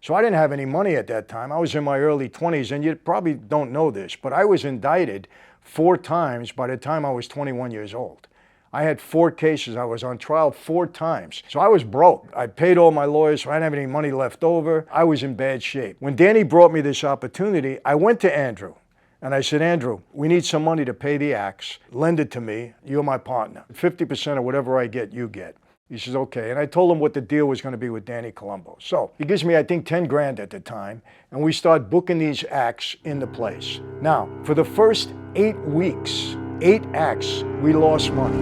So I didn't have any money at that time. I was in my early 20s, and you probably don't know this, but I was indicted 4 times by the time I was 21 years old. I had 4 cases. I was on trial 4 times. So I was broke. I paid all my lawyers, so I didn't have any money left over. I was in bad shape. When Danny brought me this opportunity, I went to Andrew. And I said, Andrew, we need some money to pay the acts. Lend it to me. You're my partner. 50% of whatever I get, you get. He says, okay. And I told him what the deal was going to be with Danny Colombo. So he gives me, I think, 10 grand at the time. And we start booking these acts in the place. Now, for the first 8 weeks, 8 acts, we lost money.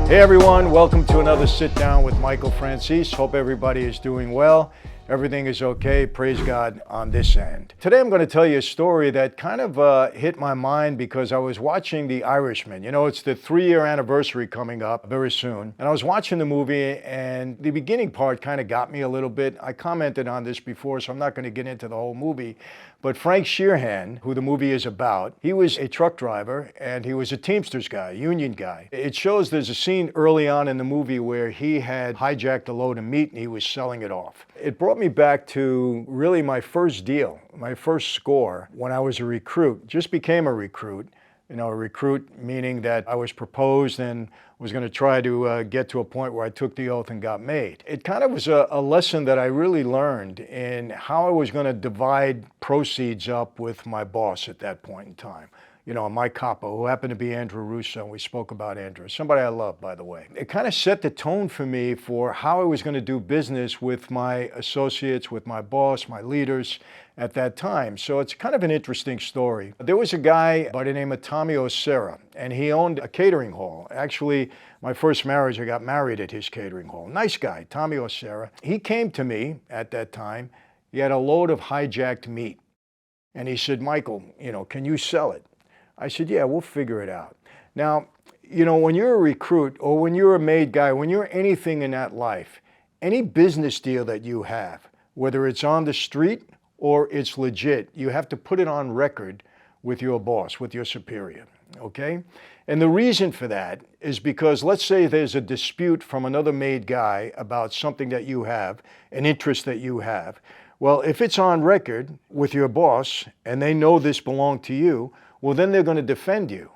Hey everyone, welcome to another Sit Down with Michael Franzese. Hope everybody is doing well. Everything is okay, praise God on this end. Today I'm going to tell you a story that kind of hit my mind because I was watching The Irishman. You know, it's the 3-year anniversary coming up very soon. And I was watching the movie and the beginning part kind of got me a little bit. I commented on this before, so I'm not going to get into the whole movie. But Frank Sheeran, who the movie is about, he was a truck driver and he was a Teamsters guy, union guy. It shows there's a scene early on in the movie where he had hijacked a load of meat and he was selling it off. It brought me back to really my first deal, my first score when I was a recruit, just became a recruit. You know, a recruit meaning that I was proposed and was going to try to get to a point where I took the oath and got made. It kind of was a lesson that I really learned in how I was going to divide proceeds up with my boss at that point in time. You know, my capo, who happened to be Andrew Russo, and we spoke about Andrew, somebody I love, by the way. It kind of set the tone for me for how I was going to do business with my associates, with my boss, my leaders at that time. So it's kind of an interesting story. There was a guy by the name of Tommy Osera, and he owned a catering hall. Actually, my first marriage, I got married at his catering hall. Nice guy, Tommy Osera. He came to me at that time. He had a load of hijacked meat. And he said, Michael, you know, can you sell it? I said, yeah, we'll figure it out. Now, you know, when you're a recruit or when you're a made guy, when you're anything in that life, any business deal that you have, whether it's on the street or it's legit, you have to put it on record with your boss, with your superior, okay? And the reason for that is because let's say there's a dispute from another made guy about something that you have, an interest that you have. Well, if it's on record with your boss and they know this belonged to you, well, then they're going to defend you.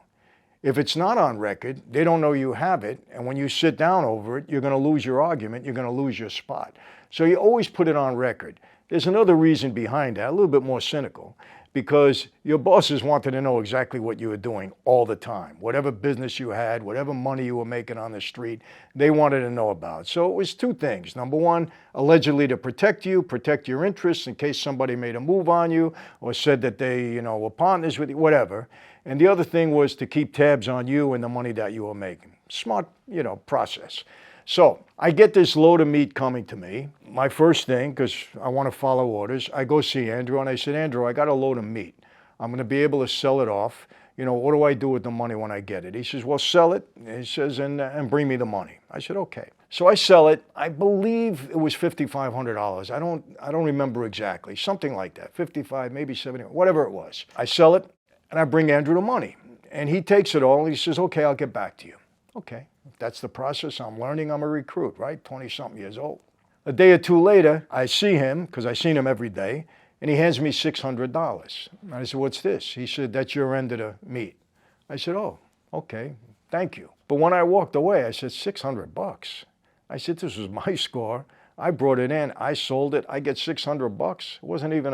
If it's not on record, they don't know you have it, and when you sit down over it, you're going to lose your argument, you're going to lose your spot. So you always put it on record. There's another reason behind that, a little bit more cynical, because your bosses wanted to know exactly what you were doing all the time. Whatever business you had, whatever money you were making on the street, they wanted to know about. So it was 2 things. Number 1, allegedly to protect you, protect your interests in case somebody made a move on you or said that they, you know, were partners with you, whatever. And the other thing was to keep tabs on you and the money that you were making. Smart, you know, process. So I get this load of meat coming to me. My first thing, because I want to follow orders, I go see Andrew and I said, Andrew, I got a load of meat. I'm going to be able to sell it off. You know, what do I do with the money when I get it? He says, well, sell it. He says, and bring me the money. I said, okay. So I sell it. I believe it was $5,500. I don't remember exactly. Something like that. 55, maybe 70, whatever it was. I sell it and I bring Andrew the money. And he takes it all and he says, okay, I'll get back to you. Okay. That's the process. I'm learning. I'm a recruit, right? 20-something years old. A day or 2 later, I see him, because I seen him every day, and he hands me $600. And I said, what's this? He said, that's your end of the meat. I said, oh, okay, thank you. But when I walked away, I said, $600. I said, this was my score. I brought it in, I sold it, I get $600. It wasn't even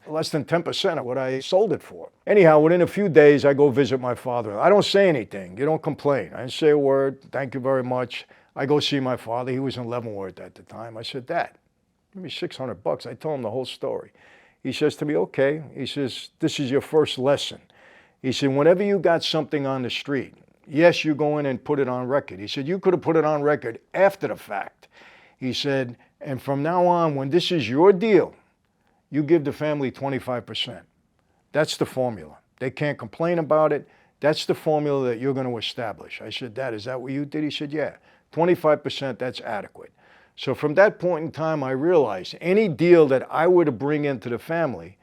less than 10% of what I sold it for. Anyhow, within a few days, I go visit my father. I don't say anything, you don't complain. I didn't say a word, thank you very much. I go see my father, he was in Leavenworth at the time. I said, Dad, give me $600. I told him the whole story. He says to me, okay. He says, this is your first lesson. He said, whenever you got something on the street yes, you go in and put it on record. He said, you could have put it on record after the fact. He said, and from now on, when this is your deal, you give the family 25%. That's the formula. They can't complain about it. That's the formula that you're going to establish. I said, Dad, is that what you did? He said, yeah, 25%, that's adequate. So from that point in time, I realized any deal that I were to bring into the family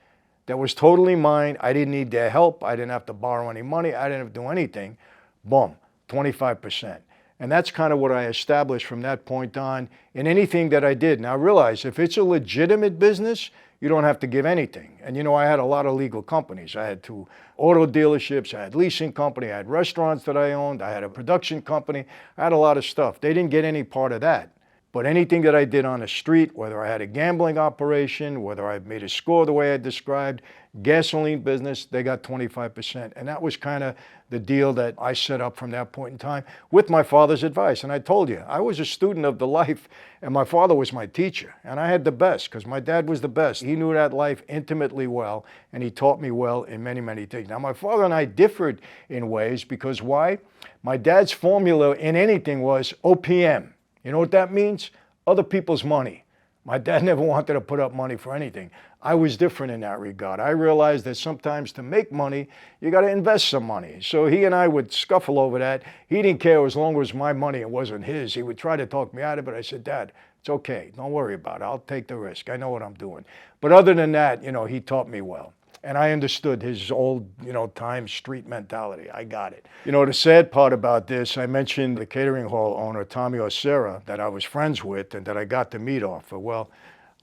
that was totally mine, I didn't need their help, I didn't have to borrow any money, I didn't have to do anything, boom, 25%. And that's kind of what I established from that point on in anything that I did. Now realize, if it's a legitimate business, you don't have to give anything. And you know, I had a lot of legal companies. I had 2 auto dealerships, I had leasing company, I had restaurants that I owned, I had a production company, I had a lot of stuff. They didn't get any part of that. But anything that I did on the street, whether I had a gambling operation, whether I made a score the way I described, gasoline business, they got 25%. And that was kind of the deal that I set up from that point in time with my father's advice. And I told you, I was a student of the life, and my father was my teacher. And I had the best, because my dad was the best. He knew that life intimately well, and he taught me well in many, many things. Now, my father and I differed in ways, because why? My dad's formula in anything was OPM. You know what that means? Other people's money. My dad never wanted to put up money for anything. I was different in that regard. I realized that sometimes to make money, you got to invest some money. So he and I would scuffle over that. He didn't care as long as it was my money, it wasn't his. He would try to talk me out of it. I said, Dad, it's okay. Don't worry about it. I'll take the risk. I know what I'm doing. But other than that, you know, he taught me well. And I understood his old, time street mentality. I got it. The sad part about this, I mentioned the catering hall owner, Tommy Osera, that I was friends with and that I got to meet off of. Well,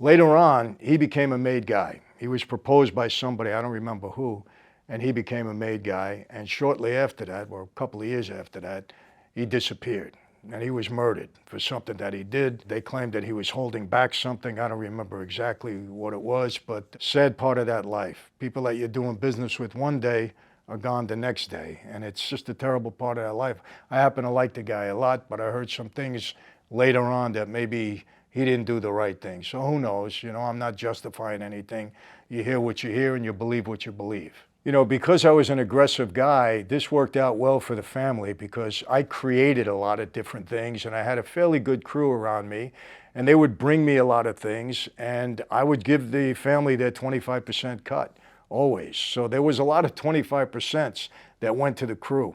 later on, he became a made guy. He was proposed by somebody, I don't remember who, and he became a made guy. And shortly after that, or a couple of years after that, he disappeared. And he was murdered for something that he did. They claimed that he was holding back something. I don't remember exactly what it was, but sad part of that life. People that you're doing business with one day are gone the next day. And it's just a terrible part of that life. I happen to like the guy a lot, but I heard some things later on that maybe he didn't do the right thing. So who knows? I'm not justifying anything. You hear what you hear and you believe what you believe. Because I was an aggressive guy, this worked out well for the family because I created a lot of different things and I had a fairly good crew around me, and they would bring me a lot of things and I would give the family their 25% cut, always. So there was a lot of 25% that went to the crew.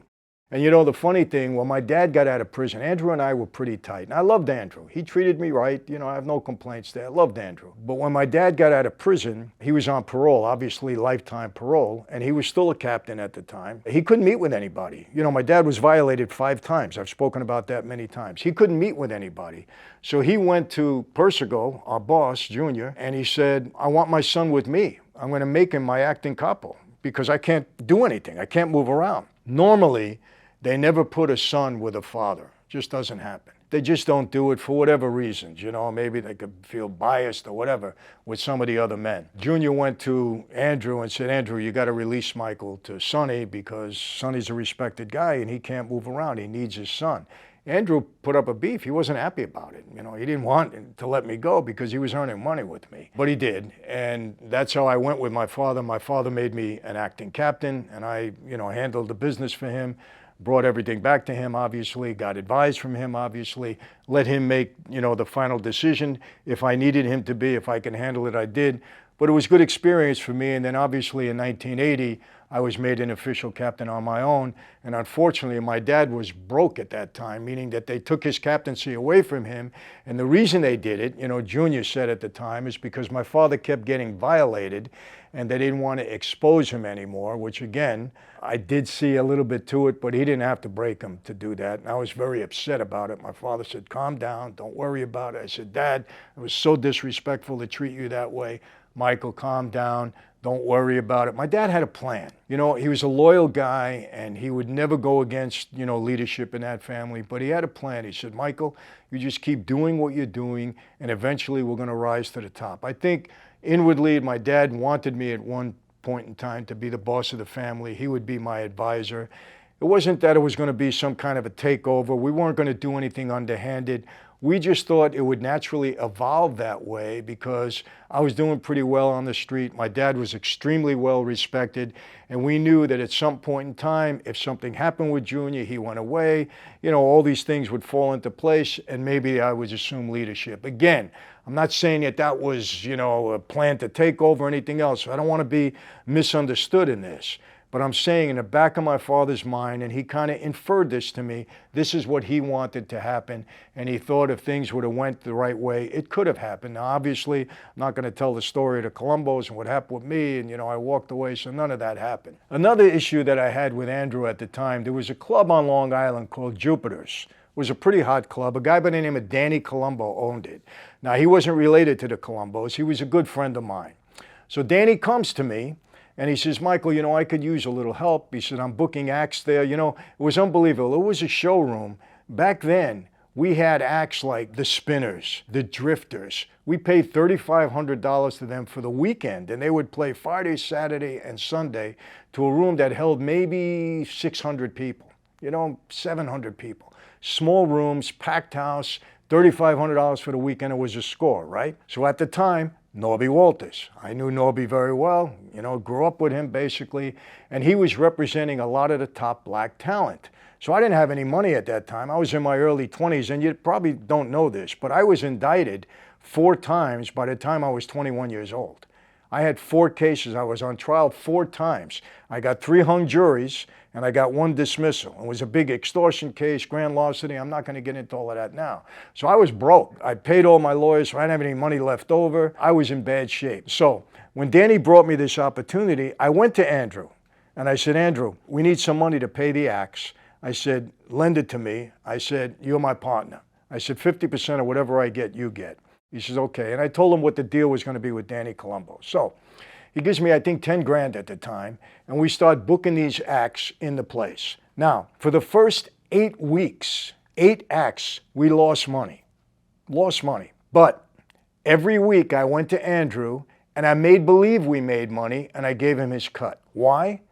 And the funny thing, when my dad got out of prison, Andrew and I were pretty tight. And I loved Andrew. He treated me right. I have no complaints there. I loved Andrew. But when my dad got out of prison, he was on parole, obviously lifetime parole, and he was still a captain at the time. He couldn't meet with anybody. My dad was violated 5 times. I've spoken about that many times. He couldn't meet with anybody. So he went to Persico, our boss, Junior, and he said, I want my son with me. I'm going to make him my acting capo because I can't do anything. I can't move around. Normally, they never put a son with a father. It just doesn't happen. They just don't do it for whatever reasons. Maybe they could feel biased or whatever with some of the other men. Junior went to Andrew and said, Andrew, you got to release Michael to Sonny because Sonny's a respected guy and he can't move around. He needs his son. Andrew put up a beef. He wasn't happy about it. He didn't want to let me go because he was earning money with me. But he did. And that's how I went with my father. My father made me an acting captain and I, handled the business for him. Brought everything back to him, obviously, got advice from him, obviously, let him make, the final decision. If I needed him to be, if I can handle it, I did. But it was good experience for me. And then obviously in 1980, I was made an official captain on my own. And unfortunately, my dad was broke at that time, meaning that they took his captaincy away from him. And the reason they did it, Junior said at the time, is because my father kept getting violated and they didn't want to expose him anymore, which again, I did see a little bit to it, but he didn't have to break him to do that. And I was very upset about it. My father said, calm down, don't worry about it. I said, Dad, it was so disrespectful to treat you that way. Michael, calm down, don't worry about it. My dad had a plan. He was a loyal guy and he would never go against, leadership in that family, but he had a plan. He said, Michael, you just keep doing what you're doing and eventually we're going to rise to the top. I think inwardly, my dad wanted me at one point in time to be the boss of the family. He would be my advisor. It wasn't that it was going to be some kind of a takeover. We weren't going to do anything underhanded. We just thought it would naturally evolve that way because I was doing pretty well on the street. My dad was extremely well respected, and we knew that at some point in time, if something happened with Junior, he went away, all these things would fall into place, and maybe I would assume leadership. Again, I'm not saying that that was, a plan to take over or anything else. I don't want to be misunderstood in this. But I'm saying in the back of my father's mind, and he kind of inferred this to me, this is what he wanted to happen. And he thought if things would have went the right way, it could have happened. Now, obviously, I'm not going to tell the story of the Colombos and what happened with me. And, I walked away, so none of that happened. Another issue that I had with Andrew at the time, there was a club on Long Island called Jupiter's. It was a pretty hot club. A guy by the name of Danny Colombo owned it. Now, he wasn't related to the Colombos. He was a good friend of mine. So Danny comes to me, and he says, Michael, I could use a little help. He said, I'm booking acts there. It was unbelievable. It was a showroom. Back then, we had acts like the Spinners, the Drifters. We paid $3,500 to them for the weekend, and they would play Friday, Saturday, and Sunday to a room that held maybe 600 people, 700 people. Small rooms, packed house, $3,500 for the weekend. It was a score, right? So at the time, Norby Walters. I knew Norby very well, grew up with him basically, and he was representing a lot of the top black talent. So I didn't have any money at that time. I was in my early 20s, and you probably don't know this, but I was indicted 4 times by the time I was 21 years old. I had 4 cases. I was on trial 4 times. I got 3 hung juries, and I got 1 dismissal. It was a big extortion case, grand larceny. I'm not going to get into all of that now. So I was broke. I paid all my lawyers, so I didn't have any money left over. I was in bad shape. So when Danny brought me this opportunity, I went to Andrew, and I said, Andrew, we need some money to pay the acts. I said, lend it to me. I said, you're my partner. I said, 50% of whatever I get, you get. He says, okay. And I told him what the deal was going to be with Danny Colombo. So he gives me, I think, 10 grand at the time, and we start booking these acts in the place. Now, for the first 8 weeks, 8 acts, we lost money. But every week I went to Andrew, and I made believe we made money, and I gave him his cut. Why?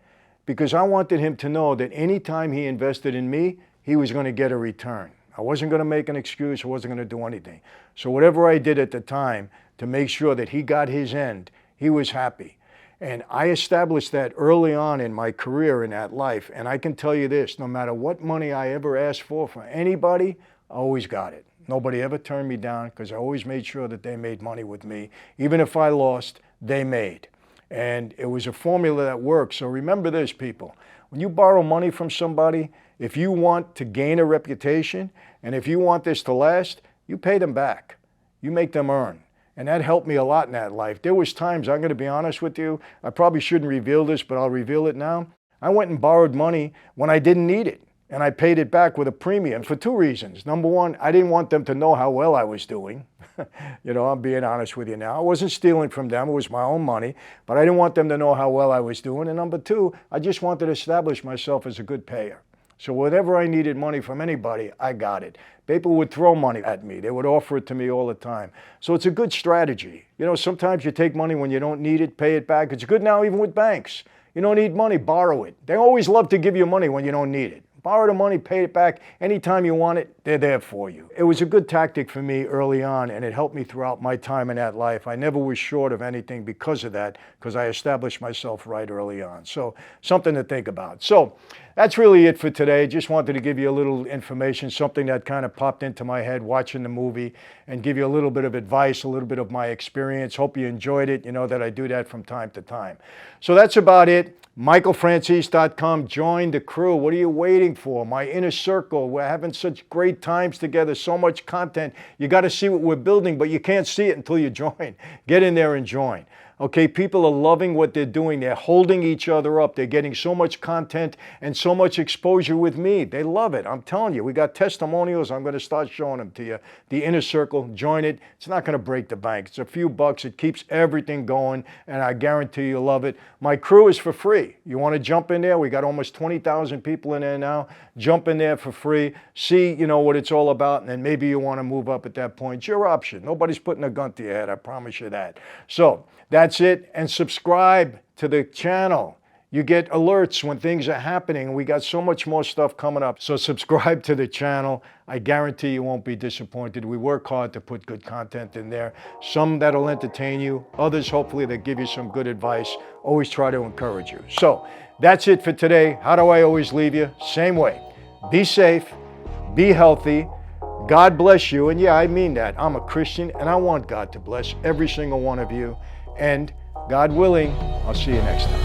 Because I wanted him to know that anytime he invested in me, he was going to get a return. I wasn't going to make an excuse. I wasn't going to do anything. So whatever I did at the time to make sure that he got his end, he was happy. And I established that early on in my career in that life. And I can tell you this, no matter what money I ever asked for anybody, I always got it. Nobody ever turned me down because I always made sure that they made money with me. Even if I lost, they made. And it was a formula that worked. So remember this, people. When you borrow money from somebody, if you want to gain a reputation, and if you want this to last, you pay them back. You make them earn. And that helped me a lot in that life. There was times, I'm going to be honest with you, I probably shouldn't reveal this, but I'll reveal it now. I went and borrowed money when I didn't need it. And I paid it back with a premium for 2 reasons. Number one, I didn't want them to know how well I was doing. I'm being honest with you now. I wasn't stealing from them. It was my own money. But I didn't want them to know how well I was doing. And number 2, I just wanted to establish myself as a good payer. So whenever I needed money from anybody, I got it. People would throw money at me. They would offer it to me all the time. So it's a good strategy. Sometimes you take money when you don't need it, pay it back. It's good now even with banks. You don't need money, borrow it. They always love to give you money when you don't need it. Borrow the money, pay it back. Anytime you want it, they're there for you. It was a good tactic for me early on, and it helped me throughout my time in that life. I never was short of anything because of that, because I established myself right early on. So something to think about. So that's really it for today. Just wanted to give you a little information, something that kind of popped into my head watching the movie, and give you a little bit of advice, a little bit of my experience. Hope you enjoyed it. You know that I do that from time to time. So that's about it. MichaelFranzese.com. Join the crew. What are you waiting for? My inner circle. We're having such great times together, so much content. You got to see what we're building, but you can't see it until you join. Get in there and join. Okay, people are loving what they're doing. They're holding each other up. They're getting so much content and so much exposure with me. They love it. I'm telling you, we got testimonials. I'm going to start showing them to you. The inner circle, join it. It's not going to break the bank. It's a few bucks. It keeps everything going, and I guarantee you'll love it. My crew is for free. You want to jump in there? We got almost 20,000 people in there now. Jump in there for free. See, what it's all about, and then maybe you want to move up at that point. It's your option. Nobody's putting a gun to your head. I promise you that. So that's it. And subscribe to the channel. You get alerts when things are happening. We got so much more stuff coming up. So subscribe to the channel. I guarantee you won't be disappointed. We work hard to put good content in there. Some that'll entertain you. Others, hopefully, that give you some good advice. Always try to encourage you. So that's it for today. How do I always leave you? Same way. Be safe. Be healthy. God bless you. And yeah, I mean that. I'm a Christian and I want God to bless every single one of you. And God willing, I'll see you next time.